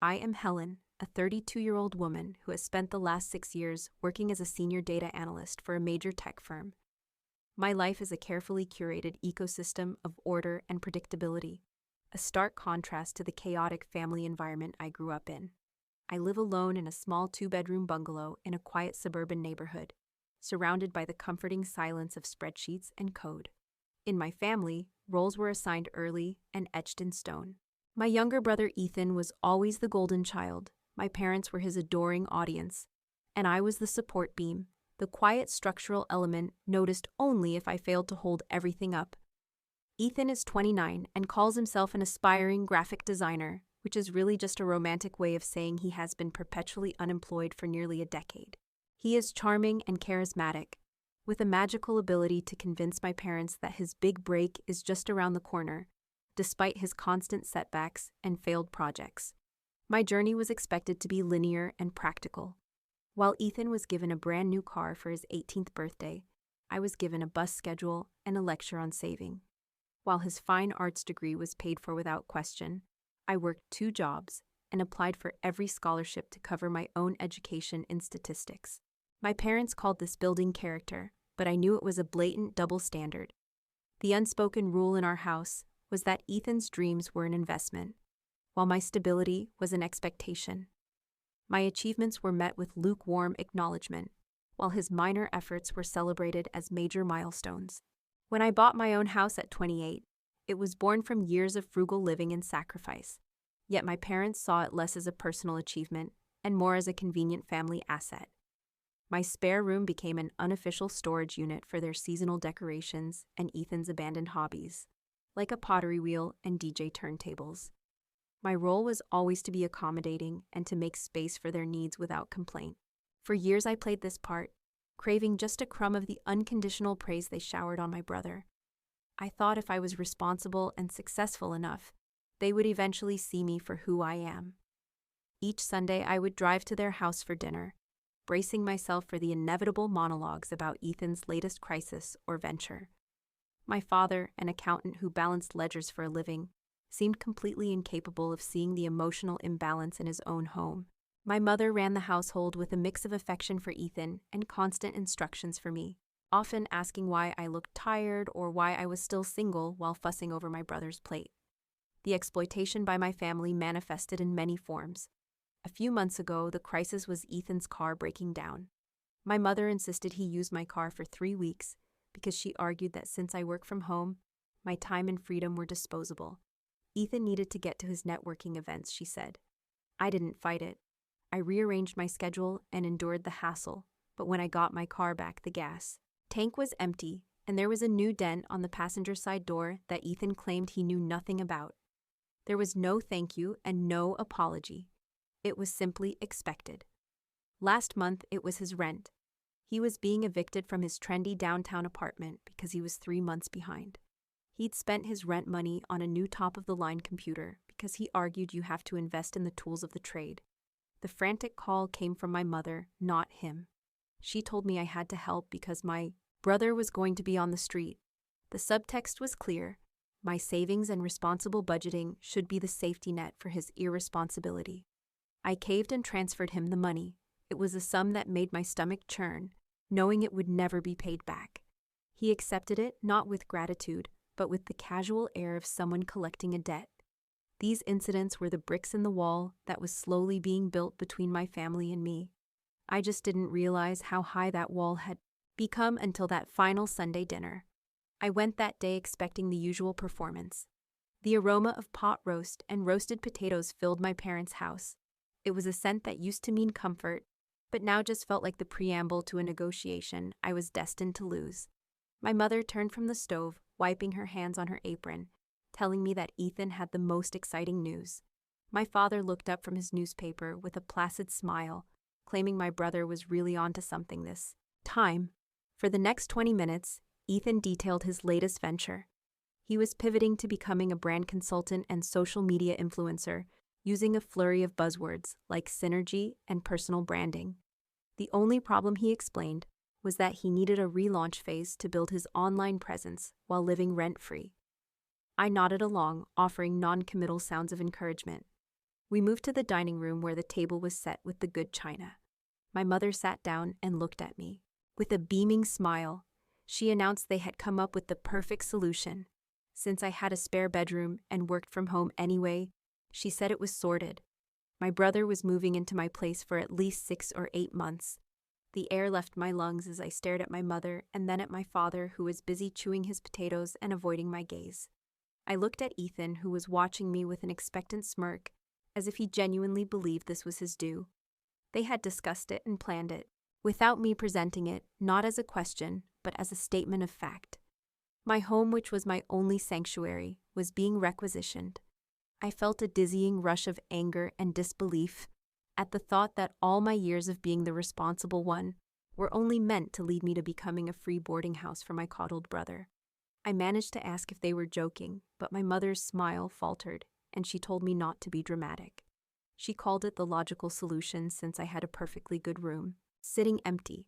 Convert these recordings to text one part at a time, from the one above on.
I am Helen, a 32-year-old woman who has spent the last 6 years working as a senior data analyst for a major tech firm. My life is a carefully curated ecosystem of order and predictability, a stark contrast to the chaotic family environment I grew up in. I live alone in a small 2-bedroom bungalow in a quiet suburban neighborhood, surrounded by the comforting silence of spreadsheets and code. In my family, roles were assigned early and etched in stone. My younger brother Ethan was always the golden child. My parents were his adoring audience, and I was the support beam, the quiet structural element noticed only if I failed to hold everything up. Ethan is 29 and calls himself an aspiring graphic designer, which is really just a romantic way of saying he has been perpetually unemployed for nearly a decade. He is charming and charismatic, with a magical ability to convince my parents that his big break is just around the corner, despite his constant setbacks and failed projects. My journey was expected to be linear and practical. While Ethan was given a brand new car for his 18th birthday, I was given a bus schedule and a lecture on saving. While his fine arts degree was paid for without question, I worked 2 jobs and applied for every scholarship to cover my own education in statistics. My parents called this building character, but I knew it was a blatant double standard. The unspoken rule in our house was that Ethan's dreams were an investment, while my stability was an expectation. My achievements were met with lukewarm acknowledgement, while his minor efforts were celebrated as major milestones. When I bought my own house at 28, it was born from years of frugal living and sacrifice, yet my parents saw it less as a personal achievement and more as a convenient family asset. My spare room became an unofficial storage unit for their seasonal decorations and Ethan's abandoned hobbies, like a pottery wheel and DJ turntables. My role was always to be accommodating and to make space for their needs without complaint. For years I played this part, craving just a crumb of the unconditional praise they showered on my brother. I thought if I was responsible and successful enough, they would eventually see me for who I am. Each Sunday I would drive to their house for dinner, bracing myself for the inevitable monologues about Ethan's latest crisis or venture. My father, an accountant who balanced ledgers for a living, seemed completely incapable of seeing the emotional imbalance in his own home. My mother ran the household with a mix of affection for Ethan and constant instructions for me, often asking why I looked tired or why I was still single while fussing over my brother's plate. The exploitation by my family manifested in many forms. A few months ago, the crisis was Ethan's car breaking down. My mother insisted he use my car for 3 weeks because she argued that since I work from home, my time and freedom were disposable. Ethan needed to get to his networking events, she said. I didn't fight it. I rearranged my schedule and endured the hassle, but when I got my car back, the gas tank was empty, and there was a new dent on the passenger side door that Ethan claimed he knew nothing about. There was no thank you and no apology. It was simply expected. Last month, it was his rent. He was being evicted from his trendy downtown apartment because he was 3 months behind. He'd spent his rent money on a new top-of-the-line computer because he argued you have to invest in the tools of the trade. The frantic call came from my mother, not him. She told me I had to help because my brother was going to be on the street. The subtext was clear. My savings and responsible budgeting should be the safety net for his irresponsibility. I caved and transferred him the money. It was a sum that made my stomach churn, knowing it would never be paid back. He accepted it not with gratitude, but with the casual air of someone collecting a debt. These incidents were the bricks in the wall that was slowly being built between my family and me. I just didn't realize how high that wall had become until that final Sunday dinner. I went that day expecting the usual performance. The aroma of pot roast and roasted potatoes filled my parents' house. It was a scent that used to mean comfort, but now just felt like the preamble to a negotiation I was destined to lose. My mother turned from the stove, wiping her hands on her apron, telling me that Ethan had the most exciting news. My father looked up from his newspaper with a placid smile, claiming my brother was really onto something this time. For the next 20 minutes, Ethan detailed his latest venture. He was pivoting to becoming a brand consultant and social media influencer, using a flurry of buzzwords like synergy and personal branding. The only problem, he explained, was that he needed a relaunch phase to build his online presence while living rent-free. I nodded along, offering non-committal sounds of encouragement. We moved to the dining room where the table was set with the good china. My mother sat down and looked at me. With a beaming smile, she announced they had come up with the perfect solution. Since I had a spare bedroom and worked from home anyway, she said it was sorted. My brother was moving into my place for at least 6 or 8 months. The air left my lungs as I stared at my mother and then at my father, who was busy chewing his potatoes and avoiding my gaze. I looked at Ethan, who was watching me with an expectant smirk, as if he genuinely believed this was his due. They had discussed it and planned it, without me presenting it, not as a question, but as a statement of fact. My home, which was my only sanctuary, was being requisitioned. I felt a dizzying rush of anger and disbelief at the thought that all my years of being the responsible one were only meant to lead me to becoming a free boarding house for my coddled brother. I managed to ask if they were joking, but my mother's smile faltered, and she told me not to be dramatic. She called it the logical solution since I had a perfectly good room, sitting empty.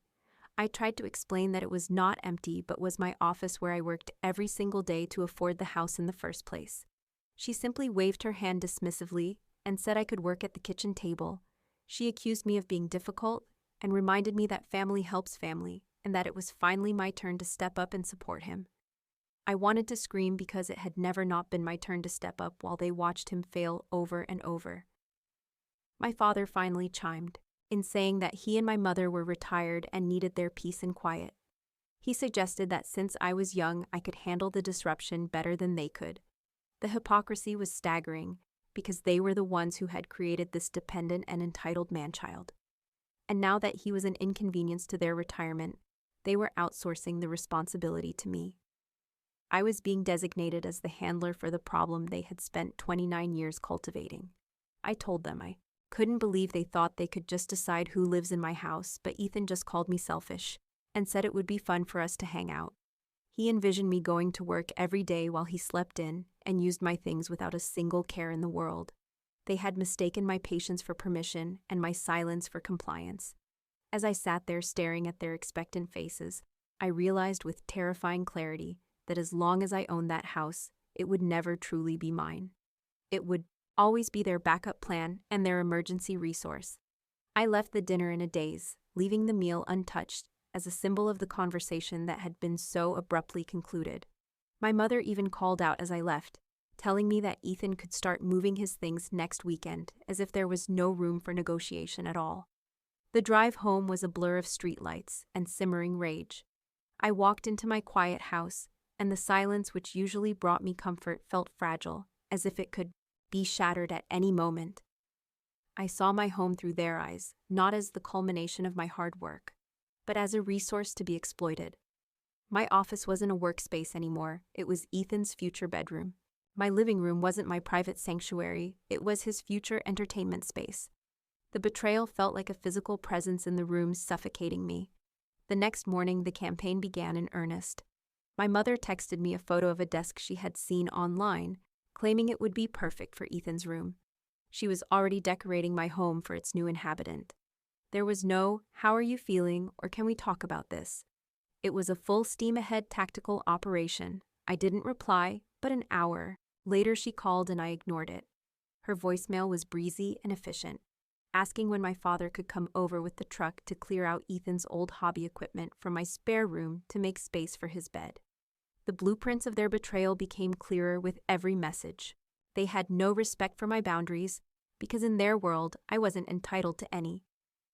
I tried to explain that it was not empty but was my office where I worked every single day to afford the house in the first place. She simply waved her hand dismissively and said I could work at the kitchen table. She accused me of being difficult and reminded me that family helps family and that it was finally my turn to step up and support him. I wanted to scream because it had never not been my turn to step up while they watched him fail over and over. My father finally chimed in saying that he and my mother were retired and needed their peace and quiet. He suggested that since I was young, I could handle the disruption better than they could. The hypocrisy was staggering because they were the ones who had created this dependent and entitled man-child. And now that he was an inconvenience to their retirement, they were outsourcing the responsibility to me. I was being designated as the handler for the problem they had spent 29 years cultivating. I told them I couldn't believe they thought they could just decide who lives in my house, but Ethan just called me selfish and said it would be fun for us to hang out. He envisioned me going to work every day while he slept in and used my things without a single care in the world. They had mistaken my patience for permission and my silence for compliance. As I sat there staring at their expectant faces, I realized with terrifying clarity that as long as I owned that house, it would never truly be mine. It would always be their backup plan and their emergency resource. I left the dinner in a daze, leaving the meal untouched as a symbol of the conversation that had been so abruptly concluded. My mother even called out as I left, telling me that Ethan could start moving his things next weekend, as if there was no room for negotiation at all. The drive home was a blur of streetlights and simmering rage. I walked into my quiet house, and the silence which usually brought me comfort felt fragile, as if it could be shattered at any moment. I saw my home through their eyes, not as the culmination of my hard work, but as a resource to be exploited. My office wasn't a workspace anymore, it was Ethan's future bedroom. My living room wasn't my private sanctuary, it was his future entertainment space. The betrayal felt like a physical presence in the room, suffocating me. The next morning, the campaign began in earnest. My mother texted me a photo of a desk she had seen online, claiming it would be perfect for Ethan's room. She was already decorating my home for its new inhabitant. There was no, "How are you feeling?" or "Can we talk about this?" It was a full steam-ahead tactical operation. I didn't reply, but an hour later she called and I ignored it. Her voicemail was breezy and efficient, asking when my father could come over with the truck to clear out Ethan's old hobby equipment from my spare room to make space for his bed. The blueprints of their betrayal became clearer with every message. They had no respect for my boundaries, because in their world, I wasn't entitled to any.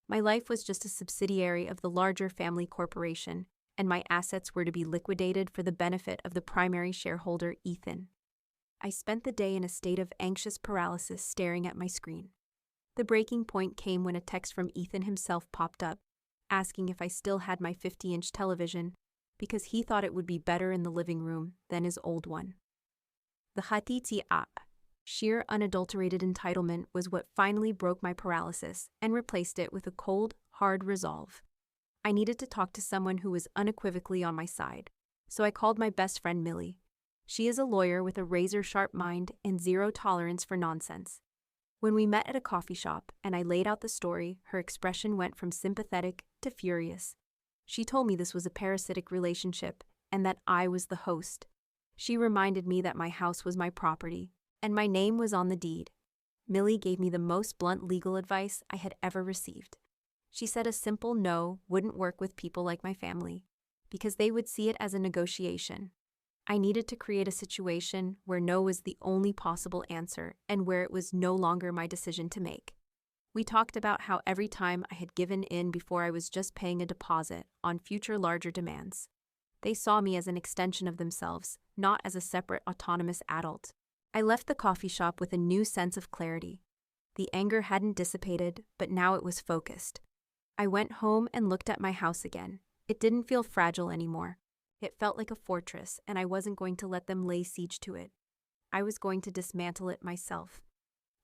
My life was just a subsidiary of the larger family corporation, and my assets were to be liquidated for the benefit of the primary shareholder, Ethan. I spent the day in a state of anxious paralysis staring at my screen. The breaking point came when a text from Ethan himself popped up, asking if I still had my 50-inch television, because he thought it would be better in the living room than his old one. The hatiti'a, sheer unadulterated entitlement, was what finally broke my paralysis and replaced it with a cold, hard resolve. I needed to talk to someone who was unequivocally on my side, so I called my best friend Millie. She is a lawyer with a razor-sharp mind and zero tolerance for nonsense. When we met at a coffee shop and I laid out the story, her expression went from sympathetic to furious. She told me this was a parasitic relationship and that I was the host. She reminded me that my house was my property and my name was on the deed. Millie gave me the most blunt legal advice I had ever received. She said a simple no wouldn't work with people like my family, because they would see it as a negotiation. I needed to create a situation where no was the only possible answer and where it was no longer my decision to make. We talked about how every time I had given in before I was just paying a deposit on future larger demands. They saw me as an extension of themselves, not as a separate autonomous adult. I left the coffee shop with a new sense of clarity. The anger hadn't dissipated, but now it was focused. I went home and looked at my house again. It didn't feel fragile anymore. It felt like a fortress, and I wasn't going to let them lay siege to it. I was going to dismantle it myself.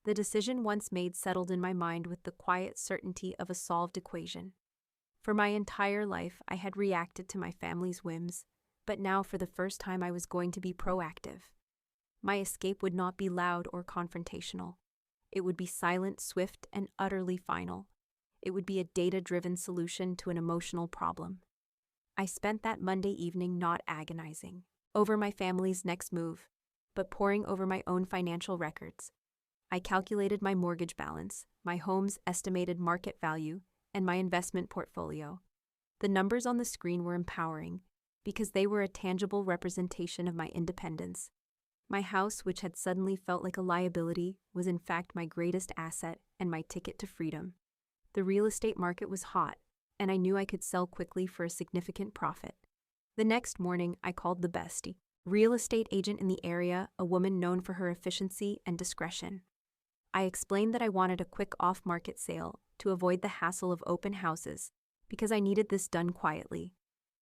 The decision once made settled in my mind with the quiet certainty of a solved equation. For my entire life, I had reacted to my family's whims, but now for the first time I was going to be proactive. My escape would not be loud or confrontational. It would be silent, swift, and utterly final. It would be a data-driven solution to an emotional problem. I spent that Monday evening not agonizing over my family's next move, but poring over my own financial records. I calculated my mortgage balance, my home's estimated market value, and my investment portfolio. The numbers on the screen were empowering because they were a tangible representation of my independence. My house, which had suddenly felt like a liability, was in fact my greatest asset and my ticket to freedom. The real estate market was hot, and I knew I could sell quickly for a significant profit. The next morning, I called the best real estate agent in the area, a woman known for her efficiency and discretion. I explained that I wanted a quick off-market sale to avoid the hassle of open houses because I needed this done quietly.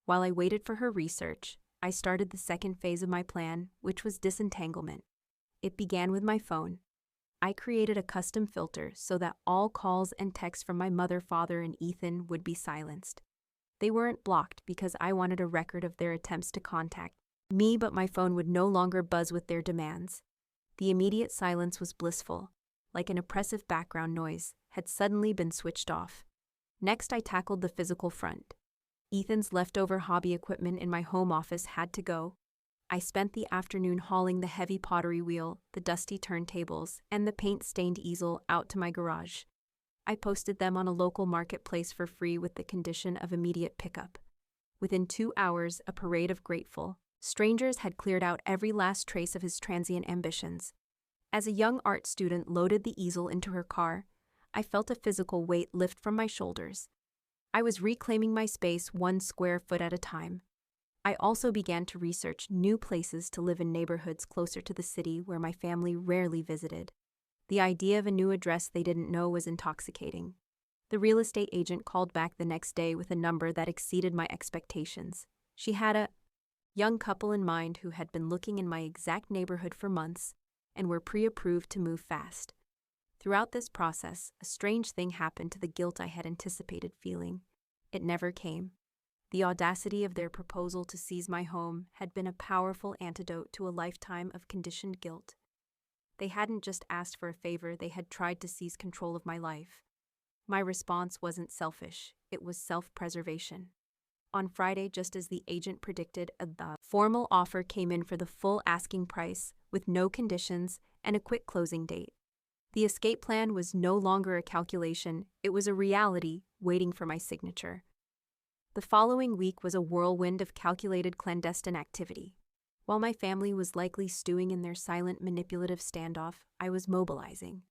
While I waited for her research, I started the second phase of my plan, which was disentanglement. It began with my phone. I created a custom filter so that all calls and texts from my mother, father, and Ethan would be silenced. They weren't blocked because I wanted a record of their attempts to contact me, but my phone would no longer buzz with their demands. The immediate silence was blissful, like an oppressive background noise had suddenly been switched off. Next, I tackled the physical front. Ethan's leftover hobby equipment in my home office had to go. I spent the afternoon hauling the heavy pottery wheel, the dusty turntables, and the paint-stained easel out to my garage. I posted them on a local marketplace for free with the condition of immediate pickup. Within 2 hours, a parade of grateful strangers had cleared out every last trace of his transient ambitions. As a young art student loaded the easel into her car, I felt a physical weight lift from my shoulders. I was reclaiming my space 1 square foot at a time. I also began to research new places to live in neighborhoods closer to the city where my family rarely visited. The idea of a new address they didn't know was intoxicating. The real estate agent called back the next day with a number that exceeded my expectations. She had a young couple in mind who had been looking in my exact neighborhood for months and were pre-approved to move fast. Throughout this process, a strange thing happened to the guilt I had anticipated feeling. It never came. The audacity of their proposal to seize my home had been a powerful antidote to a lifetime of conditioned guilt. They hadn't just asked for a favor, they had tried to seize control of my life. My response wasn't selfish, it was self-preservation. On Friday, just as the agent predicted, the formal offer came in for the full asking price, with no conditions and a quick closing date. The escape plan was no longer a calculation, it was a reality waiting for my signature. The following week was a whirlwind of calculated clandestine activity. While my family was likely stewing in their silent, manipulative standoff, I was mobilizing.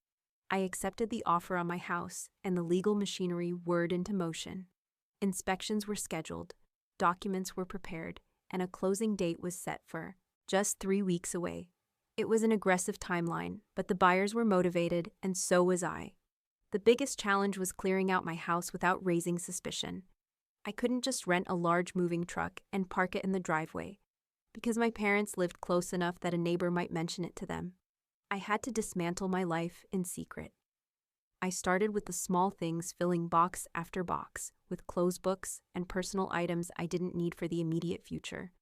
I accepted the offer on my house, and the legal machinery whirred into motion. Inspections were scheduled, documents were prepared, and a closing date was set for just 3 weeks away. It was an aggressive timeline, but the buyers were motivated, and so was I. The biggest challenge was clearing out my house without raising suspicion. I couldn't just rent a large moving truck and park it in the driveway, because my parents lived close enough that a neighbor might mention it to them. I had to dismantle my life in secret. I started with the small things, filling box after box with clothes books and personal items I didn't need for the immediate future.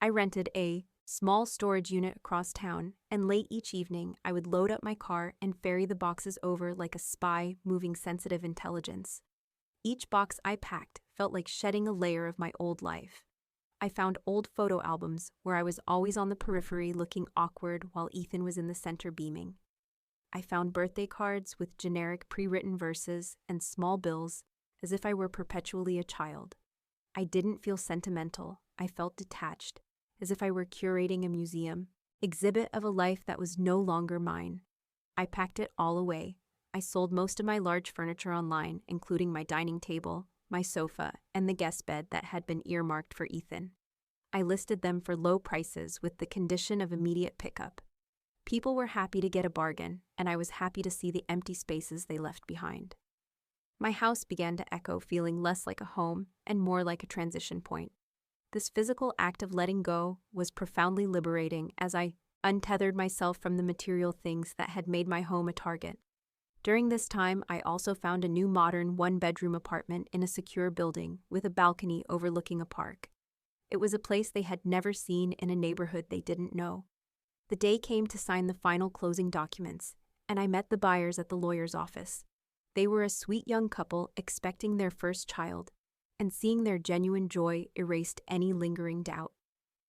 I rented a small storage unit across town, and late each evening I would load up my car and ferry the boxes over like a spy moving sensitive intelligence. Each box I packed felt like shedding a layer of my old life. I found old photo albums where I was always on the periphery looking awkward while Ethan was in the center beaming. I found birthday cards with generic pre-written verses and small bills as if I were perpetually a child. I didn't feel sentimental. I felt detached, as if I were curating a museum, exhibit of a life that was no longer mine. I packed it all away. I sold most of my large furniture online, including my dining table, my sofa, and the guest bed that had been earmarked for Ethan. I listed them for low prices with the condition of immediate pickup. People were happy to get a bargain, and I was happy to see the empty spaces they left behind. My house began to echo, feeling less like a home and more like a transition point. This physical act of letting go was profoundly liberating as I untethered myself from the material things that had made my home a target. During this time, I also found a new modern one-bedroom apartment in a secure building with a balcony overlooking a park. It was a place they had never seen in a neighborhood they didn't know. The day came to sign the final closing documents, and I met the buyers at the lawyer's office. They were a sweet young couple expecting their first child, and seeing their genuine joy erased any lingering doubt.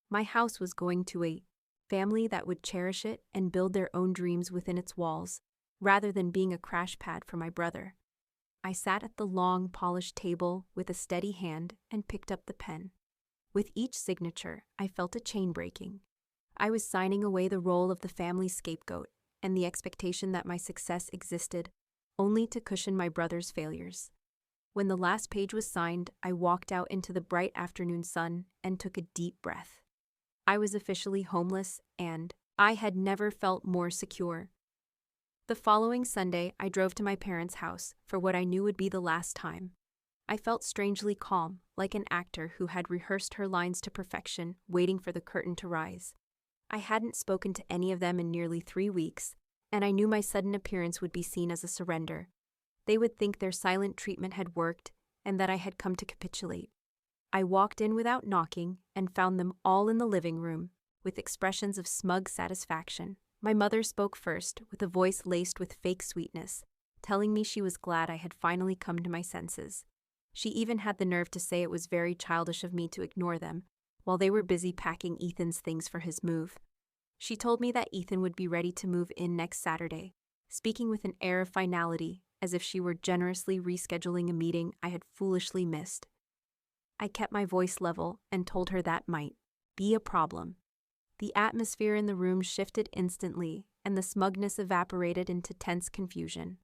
My house was going to a family that would cherish it and build their own dreams within its walls, rather than being a crash pad for my brother. I sat at the long, polished table with a steady hand and picked up the pen. With each signature, I felt a chain breaking. I was signing away the role of the family scapegoat and the expectation that my success existed only to cushion my brother's failures. When the last page was signed, I walked out into the bright afternoon sun and took a deep breath. I was officially homeless, and I had never felt more secure. The following Sunday, I drove to my parents' house for what I knew would be the last time. I felt strangely calm, like an actor who had rehearsed her lines to perfection, waiting for the curtain to rise. I hadn't spoken to any of them in nearly 3 weeks, and I knew my sudden appearance would be seen as a surrender. They would think their silent treatment had worked and that I had come to capitulate. I walked in without knocking and found them all in the living room, with expressions of smug satisfaction. My mother spoke first, with a voice laced with fake sweetness, telling me she was glad I had finally come to my senses. She even had the nerve to say it was very childish of me to ignore them, while they were busy packing Ethan's things for his move. She told me that Ethan would be ready to move in next Saturday, speaking with an air of finality, as if she were generously rescheduling a meeting I had foolishly missed. I kept my voice level and told her that might be a problem. The atmosphere in the room shifted instantly, and the smugness evaporated into tense confusion.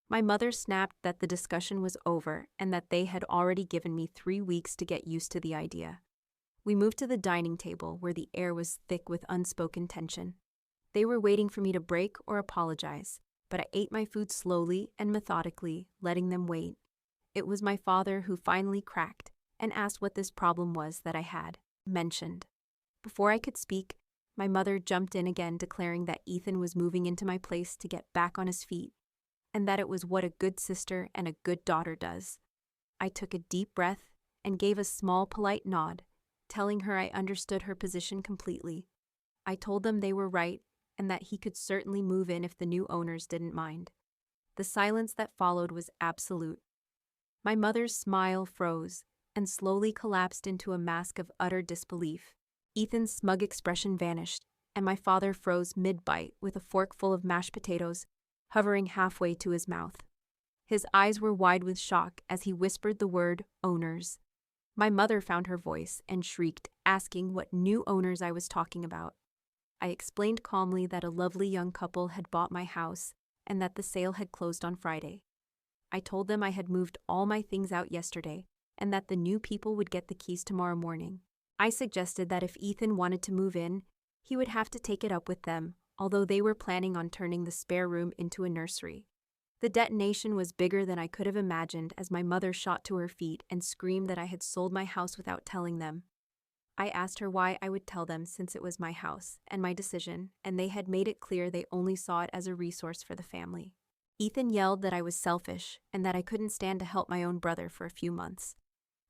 My mother snapped that the discussion was over and that they had already given me 3 weeks to get used to the idea. We moved to the dining table, where the air was thick with unspoken tension. They were waiting for me to break or apologize, but I ate my food slowly and methodically, letting them wait. It was my father who finally cracked and asked what this problem was that I had mentioned. Before I could speak, my mother jumped in again, declaring that Ethan was moving into my place to get back on his feet, and that it was what a good sister and a good daughter does. I took a deep breath and gave a small, polite nod, telling her I understood her position completely. I told them they were right and that he could certainly move in if the new owners didn't mind. The silence that followed was absolute. My mother's smile froze and slowly collapsed into a mask of utter disbelief. Ethan's smug expression vanished, and my father froze mid-bite with a fork full of mashed potatoes hovering halfway to his mouth. His eyes were wide with shock as he whispered the word owners. My mother found her voice and shrieked, asking what new owners I was talking about. I explained calmly that a lovely young couple had bought my house and that the sale had closed on Friday. I told them I had moved all my things out yesterday and that the new people would get the keys tomorrow morning. I suggested that if Ethan wanted to move in, he would have to take it up with them, although they were planning on turning the spare room into a nursery. The detonation was bigger than I could have imagined as my mother shot to her feet and screamed that I had sold my house without telling them. I asked her why I would tell them, since it was my house and my decision, and they had made it clear they only saw it as a resource for the family. Ethan yelled that I was selfish and that I couldn't stand to help my own brother for a few months.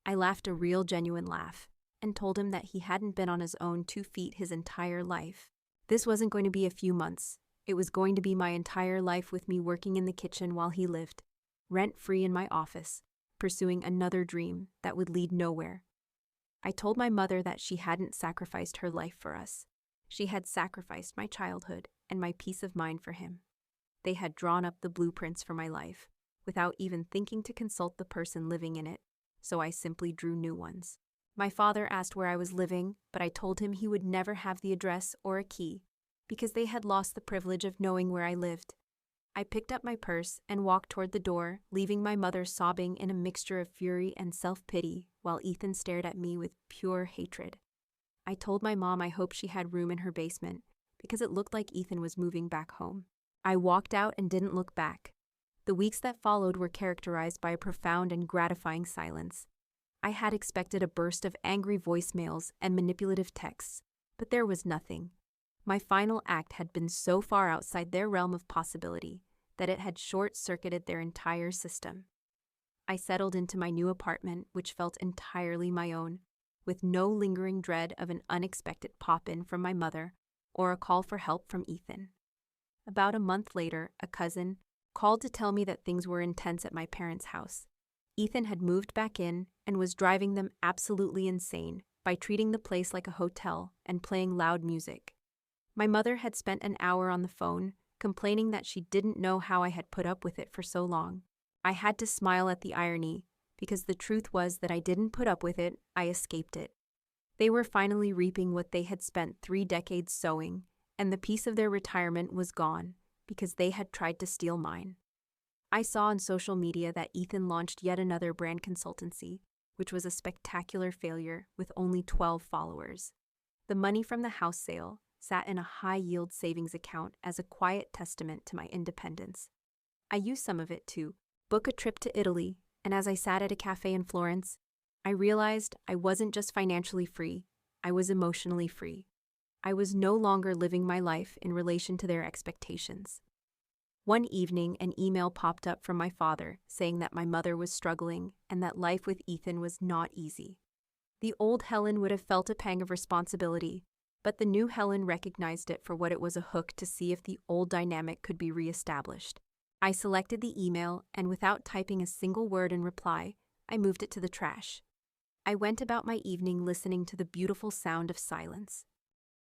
I laughed a real, genuine laugh and told him that he hadn't been on his own 2 feet his entire life. This wasn't going to be a few months. It was going to be my entire life, with me working in the kitchen while he lived, rent-free in my office, pursuing another dream that would lead nowhere. I told my mother that she hadn't sacrificed her life for us. She had sacrificed my childhood and my peace of mind for him. They had drawn up the blueprints for my life, without even thinking to consult the person living in it, so I simply drew new ones. My father asked where I was living, but I told him he would never have the address or a key, because they had lost the privilege of knowing where I lived. I picked up my purse and walked toward the door, leaving my mother sobbing in a mixture of fury and self-pity, while Ethan stared at me with pure hatred. I told my mom I hoped she had room in her basement, because it looked like Ethan was moving back home. I walked out and didn't look back. The weeks that followed were characterized by a profound and gratifying silence. I had expected a burst of angry voicemails and manipulative texts, but there was nothing. My final act had been so far outside their realm of possibility that it had short-circuited their entire system. I settled into my new apartment, which felt entirely my own, with no lingering dread of an unexpected pop-in from my mother or a call for help from Ethan. About a month later, a cousin called to tell me that things were intense at my parents' house. Ethan had moved back in and was driving them absolutely insane by treating the place like a hotel and playing loud music. My mother had spent an hour on the phone, complaining that she didn't know how I had put up with it for so long. I had to smile at the irony, because the truth was that I didn't put up with it, I escaped it. They were finally reaping what they had spent 3 decades sowing, and the piece of their retirement was gone, because they had tried to steal mine. I saw on social media that Ethan launched yet another brand consultancy, which was a spectacular failure with only 12 followers. The money from the house sale sat in a high-yield savings account as a quiet testament to my independence. I used some of it to book a trip to Italy, and as I sat at a cafe in Florence, I realized I wasn't just financially free, I was emotionally free. I was no longer living my life in relation to their expectations. One evening, an email popped up from my father saying that my mother was struggling and that life with Ethan was not easy. The old Helen would have felt a pang of responsibility, but the new Helen recognized it for what it was, a hook to see if the old dynamic could be reestablished. I selected the email, and without typing a single word in reply, I moved it to the trash. I went about my evening listening to the beautiful sound of silence,